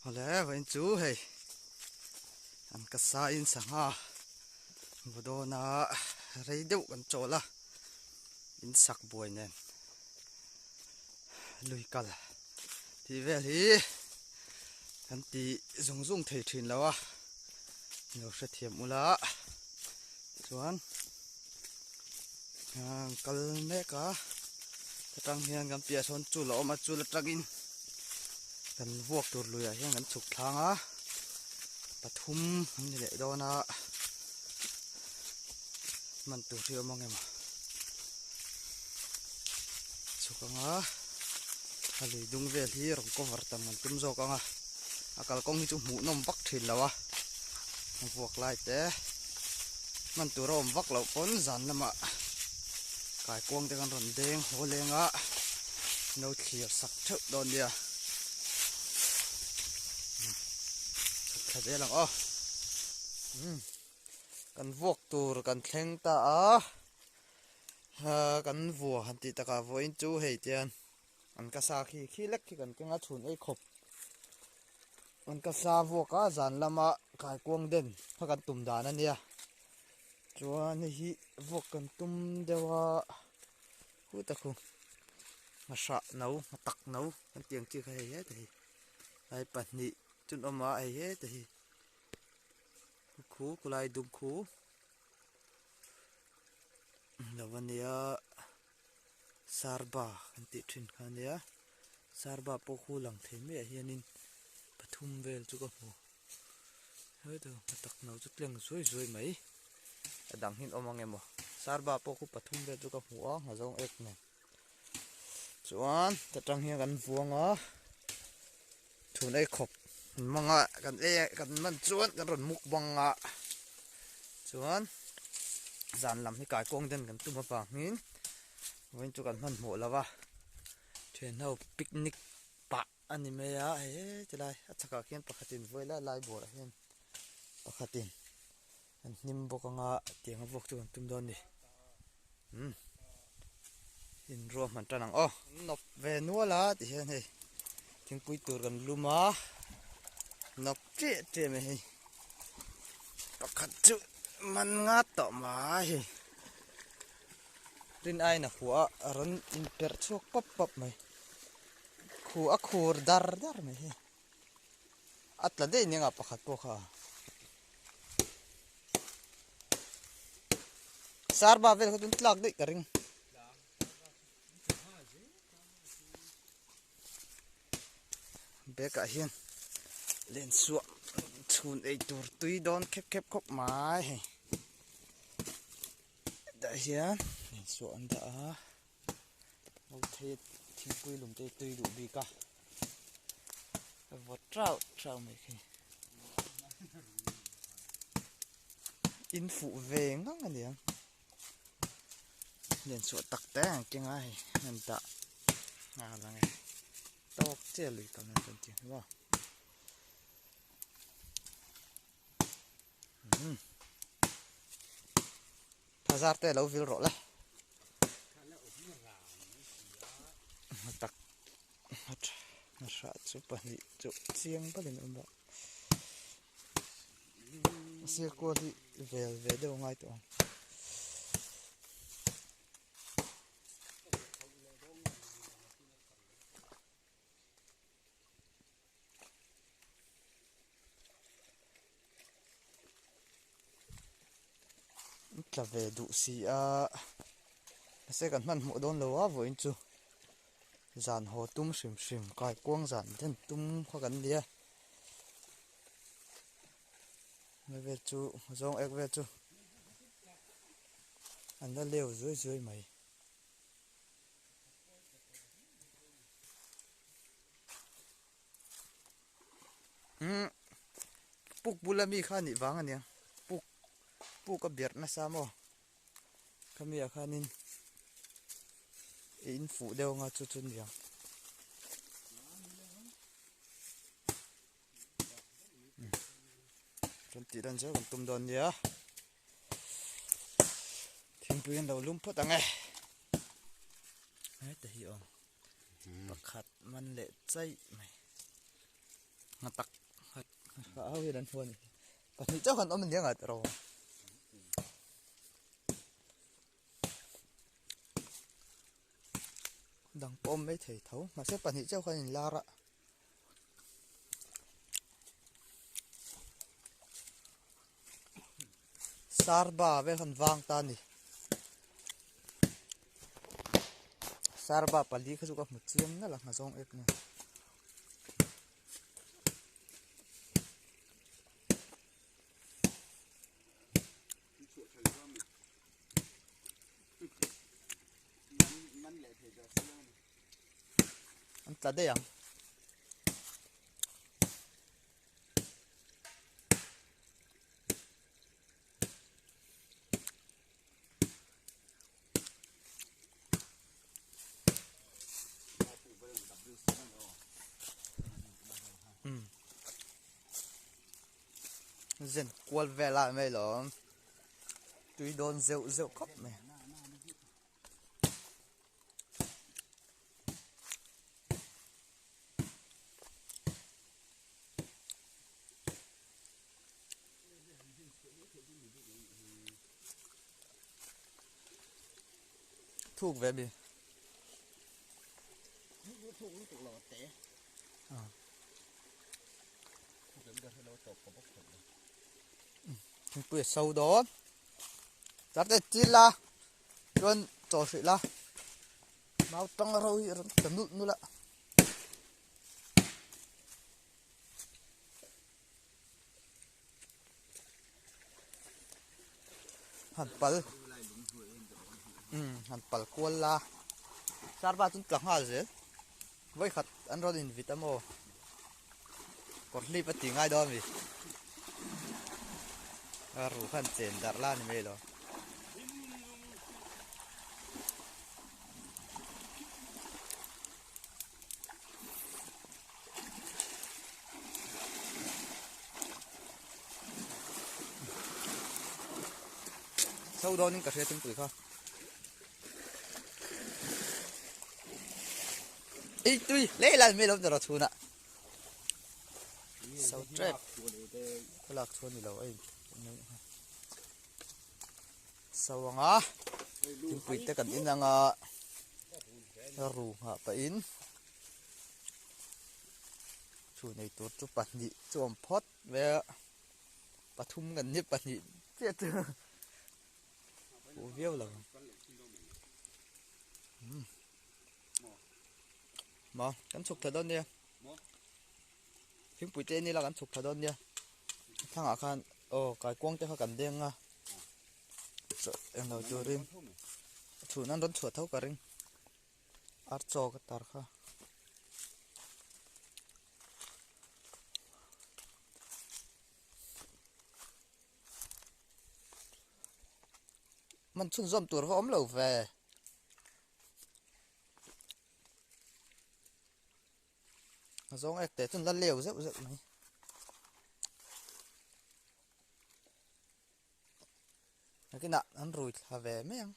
Oleh, vain chu hei. An kasa in sanga. Bodo na reideu kan chola. In sak boy nen. Lui kal. Ti vel hi. Kan ti zung thei thin lawa. No hre thiam ula. Chuan. Kal me ka. Tatang hian kan pia thon chu la oma chu la tragin. Kan vuak tur luya hian kan chuk thanga. Pathum ni le dona. Man tu rio mong ema. Chukanga. Hali dung vel hi rong ko vartam man tum zo kanga. Akal kong hi chu mu nom vak thin lawa. Vuak lai te. Man tu rom vak lau pon zan lama. Kai kuang te kan ron deng ho lenga. No clear sak thuk don dia. Thật dễ lắm. Kan vuok tur kan thleng ta kan vua han ti taka voin chu hei tian an ka sa khi lek khi kan kenga chhun ei khop an ka sa vuoka zan lama kai kuang den phakan tum dan ania chuan hi vuok kan tum dewa hu ta khu ma sha nau ma tak nau kan tiang chi kha hei te ai pahni chun oma ai he te hi khu kulai dum khu lawania sarba kan ti thin khania sarba po khu lang the me hianin pathum vel chu ka hmu hei to matak nau chu tleng zoi mai adang hin omang emo sarba po khu pathum vel chu ka hmu a ngazong ek ne chuan tatang hian kan vuanga thun ei khop manga kan man chuan kan ron muk banga chuan zan lam hi kai kong den kan tuma pa ngin voin chu kan man mo lawa then ho picnic pa ani me ya he chelai achaka khian pakhatin voila lai bor hian pakhatin an nim bokanga tianga bok chu kan tum don ni in ro man tanang nop ve nuala ti hian hei thingpui tur kan luma nop tre me hei pakhat chu man nga to ma hi rin ai na khuwa ron in per chuak pop mai khu a khur dar mai hi atla de ninga pakhat po kha sarba vel khotun tlak de karing beka hian len suwa chun ei tur tui don khep khop mai hi da hian len suwa an da a ho the thingpui lum te tui lu bi ka vot trau mai khi in fu ve ngang ani ang len suwa tak te ang kenga hi an da nga lang ai tok che lui ka nan kan ti wa Phazar te lo vil ro la tak na sha chu pa ni chu chiang pa den ba se ko li vel ve de ngai to tla ve du si a se kan man mo don lo wa voin chu zan ho tum shim kai kuang zan ten tum kha kan dia me ve chu zong ek ve chu an da leo zoi mai puk bulami khani wang ania puk ka biar na samo kamia khanin in fu deu nga chu chun dia chun ti dan jo tum don dia thingpuin lo lum phot angai ai te hi pakhat man le chai mai ngatak ka awi dan phone pani cho kan om dia ngat ro dang pom mai thei thau ma se pani cho kan in lara sarba ve kan wang ta ni sarba pali kha chu ka mu chiam na la nga zong ek na an tla de yang zen kwal vela mai lo tui don zeu zeu kop me thuk ve bi thuk lo te bữa sau đó chắc là chỉ là luôn trò chuyện là máu tăng rồi tầm nút nữa hàn pal cuốn là sát ba chúng chẳng hả gì với khát ăn rồi in vitamin còn li bắt tiếng ai đó vì rủ khăn chén đặt lan mê lo sau đó những cà phê chúng tôi không ý tôi lấy lan mê lo rồi thua nè sau trip có lạc thua gì đâu ấy sau ngã chúng tôi ta cần in rằng rủ hạ pa in chủ này tốt chụp bản nhị chụp phốt về bắt thum gần nhất bản nhị chết cố viêu là mà cắn sụp thật đơn đi phim bụi trên đi là cắn sụp thật đơn đi thằng ạ khan cái quăng cho họ cần đen à em nào cho rim chủ năng đón chuột thấu cả ring art cho cái tar kha mình chun dom tuổi ôm lẩu về giống ek té chun lăn liều rớt rớt này cái nặng ăn rồi thà về mấy anh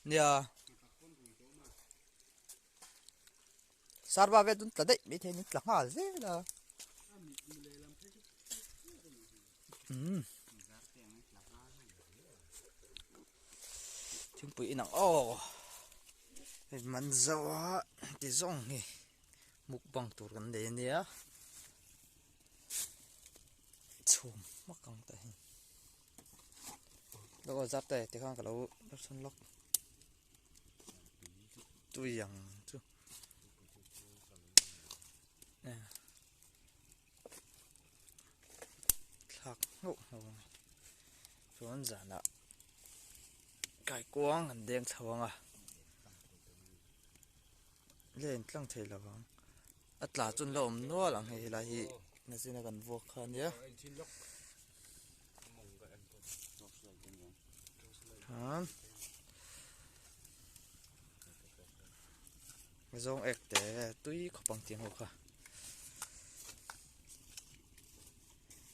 nhờ sao ba về tuần tới đấy mấy thế những lăng hả dễ là chúng bị nặng mình giàu thì giống này mục bằng tuổi gần đến đi á chùm mắc căng tay đó có giáp tay thì không cả đâu nó sân lóc tôi rằng chứ nè thắc ngộ xuống giả nạ cái quang hình đen thằng à lên lăng thể là vắng ắt là chun lom nó lăng hay là hi nó xin là gần vô khan nhé giống ek té túi có bằng tiếng hộp à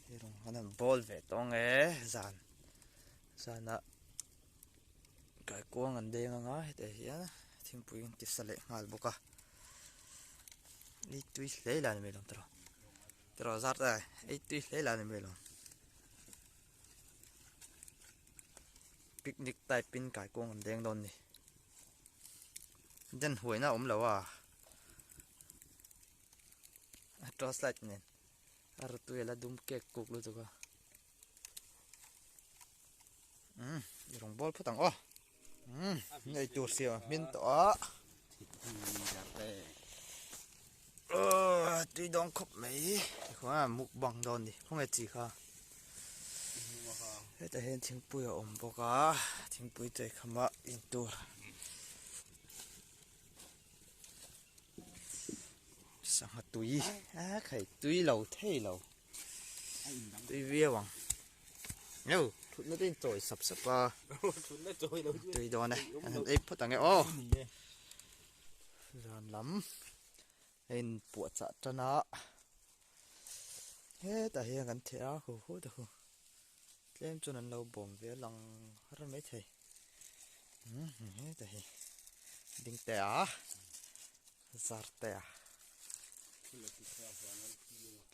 thì rồi hắn làm ball về tông ấy dàn dàn ạ cái quang anh đen ngó để hiện thêm bụi tiếp sale ngal boka Ei tui leila ni melon tro zarta ei tui leila ni melon picnic tai pin kai kong am deng don ni den huina lawa tros light nen ar tu ela dum kek kuk lu tu ka rong bol phutang nei tur sia min to tui dong khop mai khwa muk bang don ni khong e chi kha eta hen thingpui a om boka thingpui chei khama in tur sang tui khai tui lo thei lo tui via wang yo thut na tin choi sap sapa thut na choi lo tui don này anh ei phutang e ran lam en pu cha chana he ta he kan thea hu ta hu tlem chun an lo bom ve lang har mai thei he ta he ding te a zar te a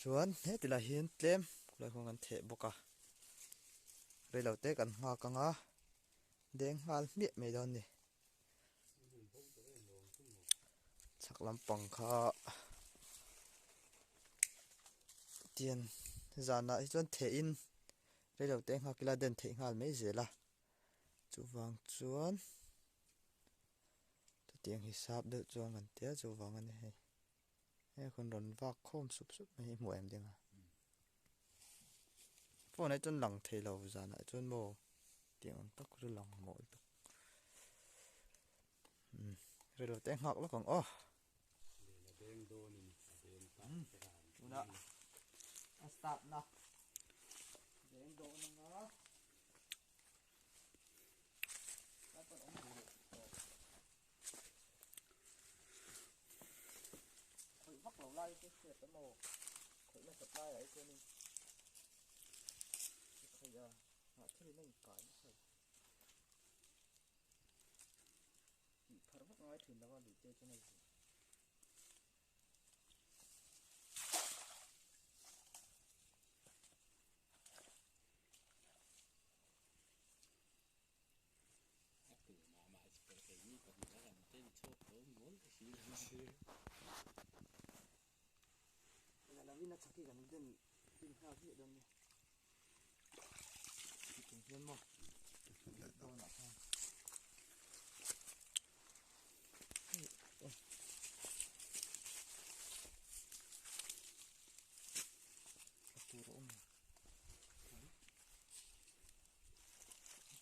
chuan he tila hian tlem lai khong kan the boka rei lo te kan nga ka nga deng hal mi me don ni chak lam pang kha tian zana i chuan the in rei lo te nga kila den the ngal mai zela chu wang chuan ta tiang hisap de chuan kan tia chu wang an he he khon ron wak khom sup mai mu em dinga phone ai chuan lang thei lo zana chuan mo tiang tak ru lang mo tu rei lo te ngak lo kong una start na deng do na nga dapat khoi vak lo lai ke se ta mo khoi la supply ai ko ni khoi ya ha thei nei kai khoi phar vak ngai thin da wa li te chu nei la vina chaki kan den pin kha hi don ni tin hian mo do na kha tu ro om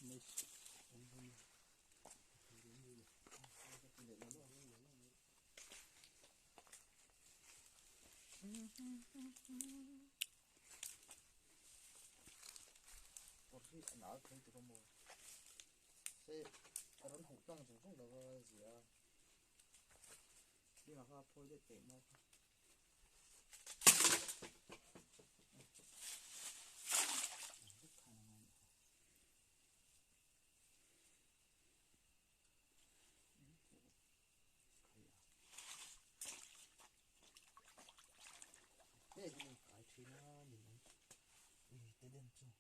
mes om bon Porsi anal thei tu mo se aron hu tang chu chung da wa zia đi mà pha phôi để tệ mo để đi cái chuyện nó mình tới đêm chung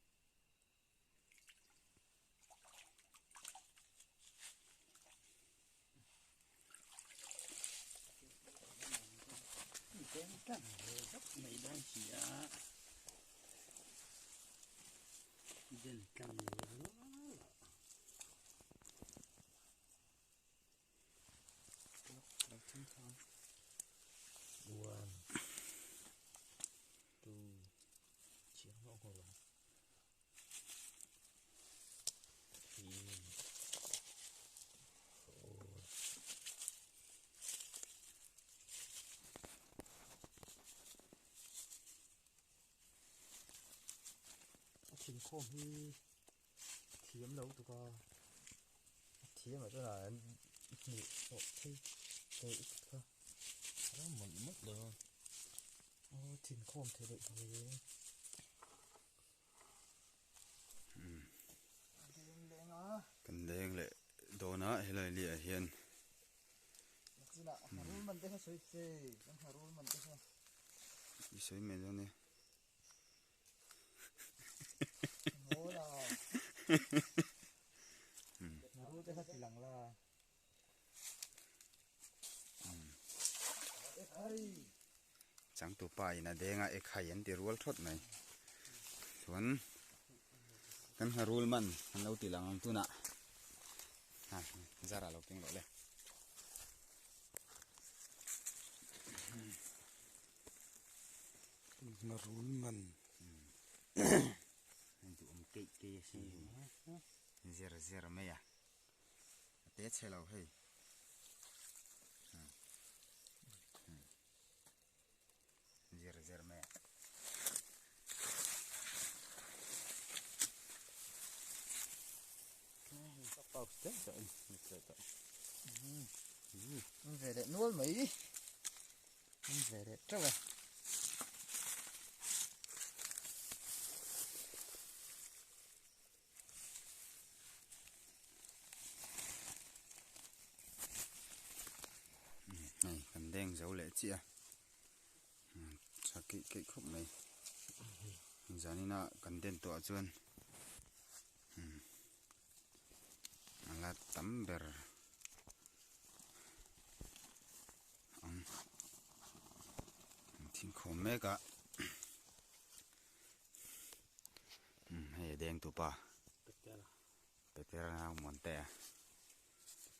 cái cắt rất mấy đôi chỉ á dân cầm nữa nó chính không buồn tu chiến nó hồ lắm thì thịnh khom hi thiếm lâu tụi con thiếm ở chỗ là nhị độ thi tệ cơ nó mất rồi thịnh khom thì được rồi cần đen lệ đồ nó hay là lìa hiền mình để สวยเซ่ต้องหารู้มันก็ใช่ อีสวยแม่แล้วเนี่ย โง่ล่ะมารู้จะสิหลังล่ะเอ้ย จังตัวปลายนะแดงไอ้ไข่ยันติรัวทดไหมส่วนกันหารูลมันเราตีหลังตัวน่ะzara เราเก่งหรอเลยมารูลมันตัวเก๋ๆสิzeraไหมอ่ะเตะเชลเอาให้zeraไหมเป่าเต็มจะไม่เสร็จ มันvề để nuôi mấyมันvề để chắc rồi này cần đen dấu lệ chị à sao cái khúc này giờ này nó cần đen tọa chuan là tắm bờ thiên khổ mẹ cả hay đen tụ pa better nào monte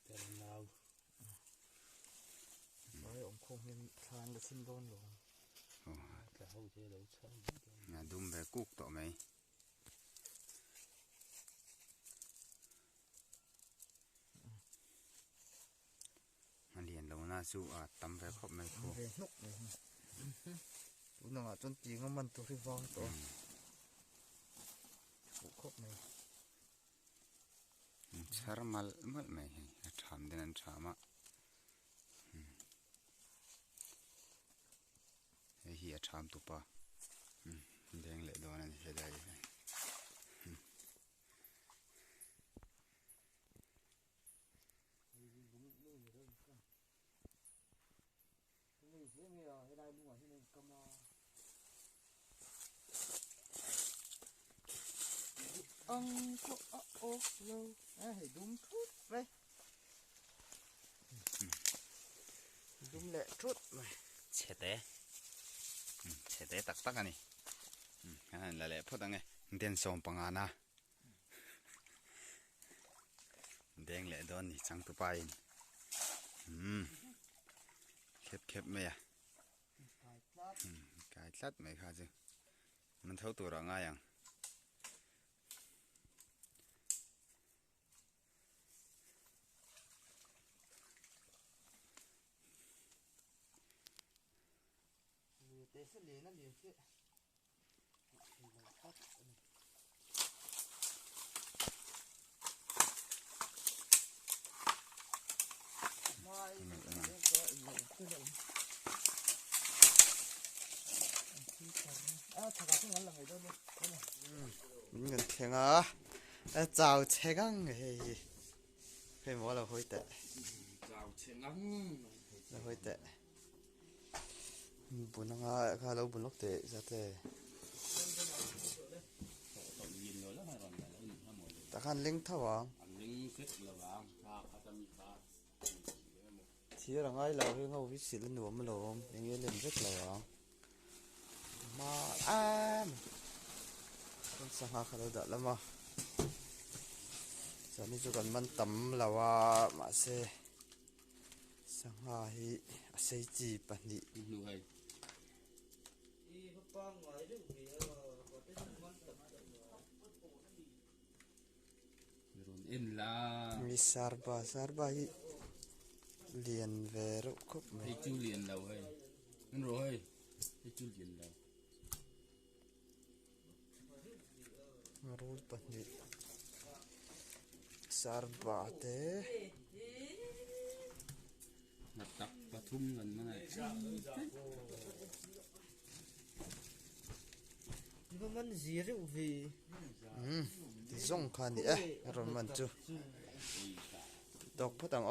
แต่เรา rồi ông không nên than là xin luôn rồi จะเอาเจเราใช้ nhà đun về cúc tọ màyมันเรียนเราหน้าสู้ตำไปครบไม่ครบ về nút này tụi nó chôn chỉ ngon mình tụi vong tụi khóc này ชาร์มัลมัลไม่ทำเดินชามะเฮียชามตุปะแดงเละโดนนี่เสียดาย ông có ô lâu hay đúng chút vậy đúng lẹ chút mày เฉดเตะตักอันนี้นั่นแหละพูดยังไงเดินส่งปังอานะแดงเละโดนนี่จังตุไปเข็บไหมอ่ะกายทัดไหมค่ะจิมันเท่าตัวเราง่ายยัง để sẽ lấy nó liền chứ mai mình khen à chào xe găng hay mỗi là hôi tệ là hôi tệ buồn năng khá lâu buồn lúc tệ ra tệ ta khăn linh thao à thì là ngay là cái ngầu vít xịt lên nửa mà lồm những cái lên rất là mà con sang ha khá lâu đã lắm mà giờ này cho cần mình tắm là mà xe sang ha hi xây chỉ bản địa nuôi in là mi sarba hi liền về rộng khúc hay mày chu liền đầu hay rồi hay chu liền đầu marul bản địa sarba te ngặt tập và thum gần mà này nhưng mà gì rượu vì dòng khan đi rồi mình chưa đọc phát tăng